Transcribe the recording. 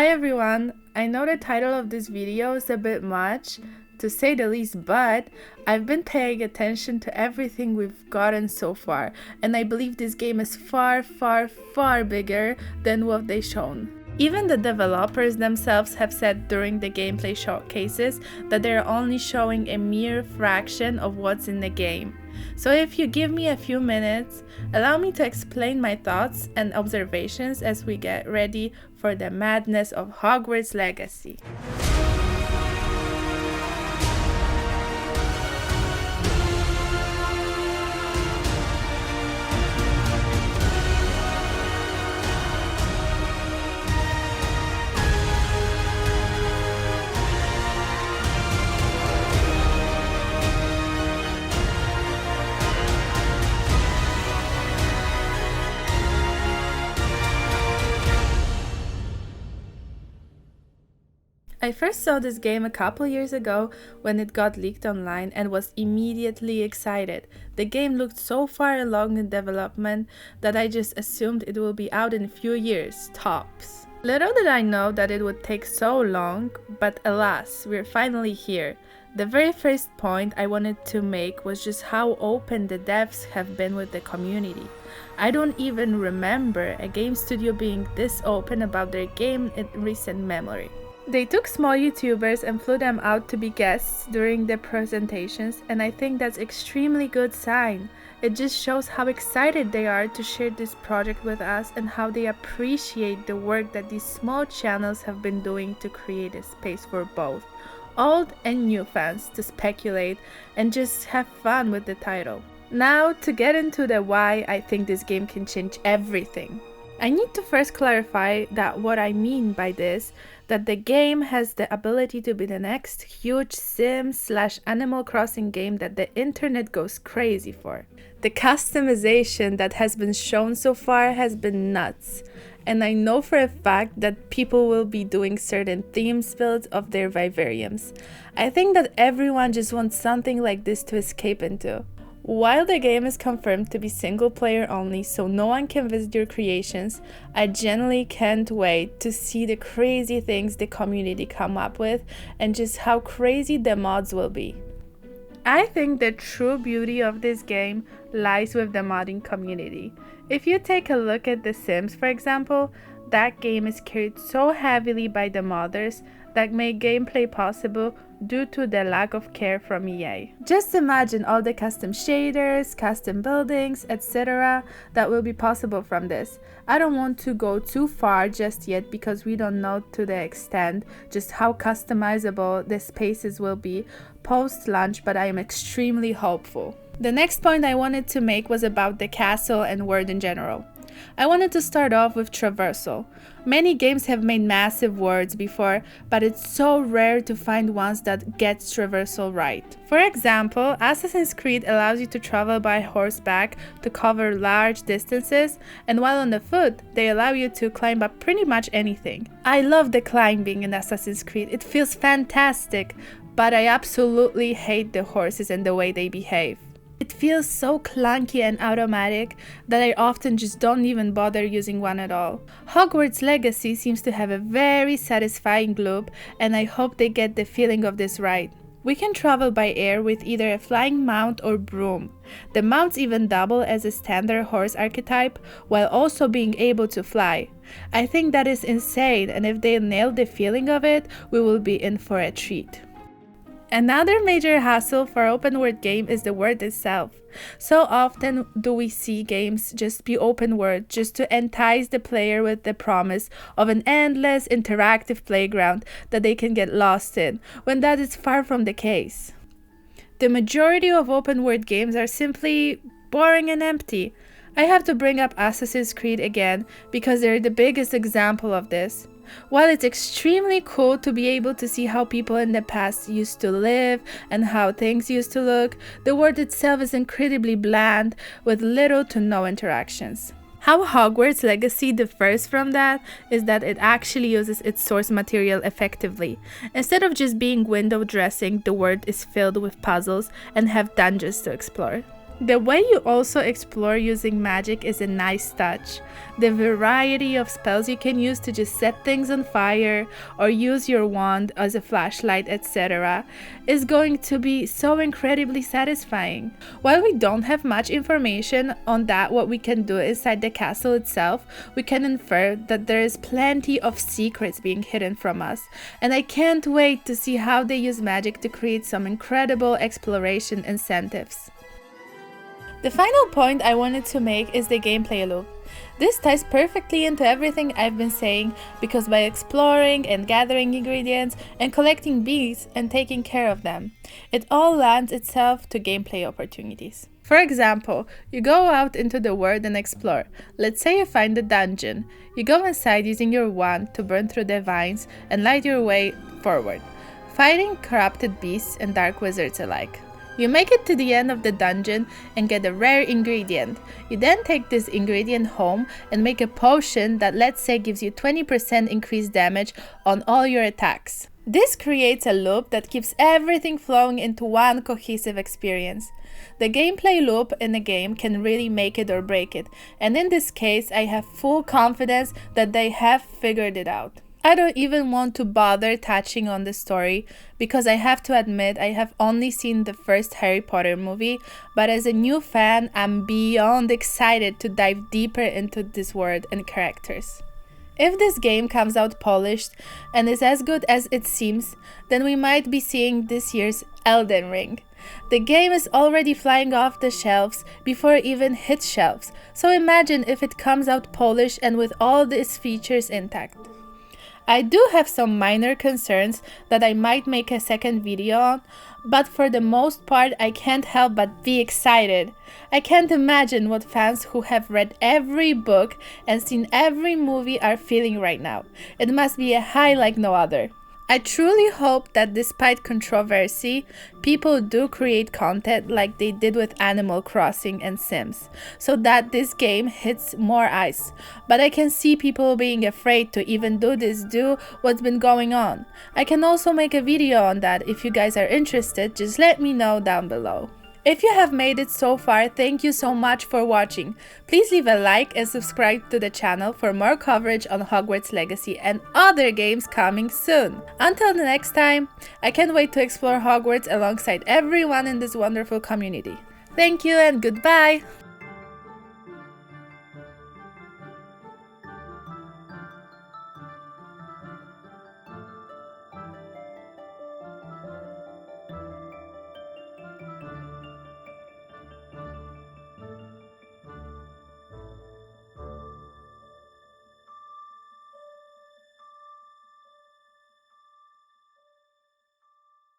Hi everyone, I know the title of this video is a bit much, to say the least, but I've been paying attention to everything we've gotten so far, and I believe this game is far bigger than what they've shown. Even the developers themselves have said during the gameplay showcases that they're only showing a mere fraction of what's in the game. So if you give me a few minutes, allow me to explain my thoughts and observations as we get ready for the madness of Hogwarts Legacy. I first saw this game a couple years ago when it got leaked online and was immediately excited. The game looked so far along in development that I just assumed it will be out in a few years, tops. Little did I know that it would take so long, but alas, we're finally here. The very first point I wanted to make was just how open the devs have been with the community. I don't even remember a game studio being this open about their game in recent memory. They took small YouTubers and flew them out to be guests during the presentations, and I think that's extremely good sign. It just shows how excited they are to share this project with us and how they appreciate the work that these small channels have been doing to create a space for both old and new fans to speculate and just have fun with the title. Now to get into the why I think this game can change everything. I need to first clarify that what I mean by this, that the game has the ability to be the next huge Sim/Animal Crossing game that the internet goes crazy for. The customization that has been shown so far has been nuts, and I know for a fact that people will be doing certain themes builds of their vivariums. I think that everyone just wants something like this to escape into. While the game is confirmed to be single player only, so no one can visit your creations, I genuinely can't wait to see the crazy things the community come up with and just how crazy the mods will be. I think the true beauty of this game lies with the modding community. If you take a look at The Sims, for example, that game is carried so heavily by the modders that make gameplay possible due to the lack of care from EA. Just imagine all the custom shaders, custom buildings, etc. that will be possible from this. I don't want to go too far just yet because we don't know to the extent just how customizable the spaces will be post-launch, but I am extremely hopeful. The next point I wanted to make was about the castle and world in general. I wanted to start off with traversal. Many games have made massive worlds before, but it's so rare to find ones that get traversal right. For example, Assassin's Creed allows you to travel by horseback to cover large distances, and while on the foot, they allow you to climb up pretty much anything. I love the climbing in Assassin's Creed, it feels fantastic, but I absolutely hate the horses and the way they behave. It feels so clunky and automatic that I often just don't even bother using one at all. Hogwarts Legacy seems to have a very satisfying loop, and I hope they get the feeling of this right. We can travel by air with either a flying mount or broom. The mounts even double as a standard horse archetype while also being able to fly. I think that is insane, and if they nail the feeling of it, we will be in for a treat. Another major hassle for open world game is the world itself. So often do we see games just be open world just to entice the player with the promise of an endless interactive playground that they can get lost in, when that is far from the case. The majority of open world games are simply boring and empty. I have to bring up Assassin's Creed again because they're the biggest example of this. While it's extremely cool to be able to see how people in the past used to live and how things used to look, the world itself is incredibly bland with little to no interactions. How Hogwarts Legacy differs from that is that it actually uses its source material effectively. Instead of just being window dressing, the world is filled with puzzles and have dungeons to explore. The way you also explore using magic is a nice touch. The variety of spells you can use to just set things on fire or use your wand as a flashlight, etc., is going to be so incredibly satisfying. While we don't have much information on that what we can do inside the castle itself, we can infer that there is plenty of secrets being hidden from us, and I can't wait to see how they use magic to create some incredible exploration incentives. The final point I wanted to make is the gameplay loop. This ties perfectly into everything I've been saying because by exploring and gathering ingredients and collecting bees and taking care of them, it all lends itself to gameplay opportunities. For example, you go out into the world and explore. Let's say you find a dungeon. You go inside using your wand to burn through the vines and light your way forward, fighting corrupted beasts and dark wizards alike. You make it to the end of the dungeon and get a rare ingredient. You then take this ingredient home and make a potion that, let's say, gives you 20% increased damage on all your attacks. This creates a loop that keeps everything flowing into one cohesive experience. The gameplay loop in a game can really make it or break it, and in this case I have full confidence that they have figured it out. I don't even want to bother touching on the story because I have to admit I have only seen the first Harry Potter movie, but as a new fan, I'm beyond excited to dive deeper into this world and characters. If this game comes out polished and is as good as it seems, then we might be seeing this year's Elden Ring. The game is already flying off the shelves before it even hits shelves, so imagine if it comes out polished and with all these features intact. I do have some minor concerns that I might make a second video on, but for the most part I can't help but be excited. I can't imagine what fans who have read every book and seen every movie are feeling right now. It must be a high like no other. I truly hope that despite controversy, people do create content like they did with Animal Crossing and Sims, so that this game hits more eyes. But I can see people being afraid to even do what's been going on. I can also make a video on that. If you guys are interested, just let me know down below. If you have made it so far, thank you so much for watching. Please leave a like and subscribe to the channel for more coverage on Hogwarts Legacy and other games coming soon. Until the next time, I can't wait to explore Hogwarts alongside everyone in this wonderful community. Thank you and goodbye!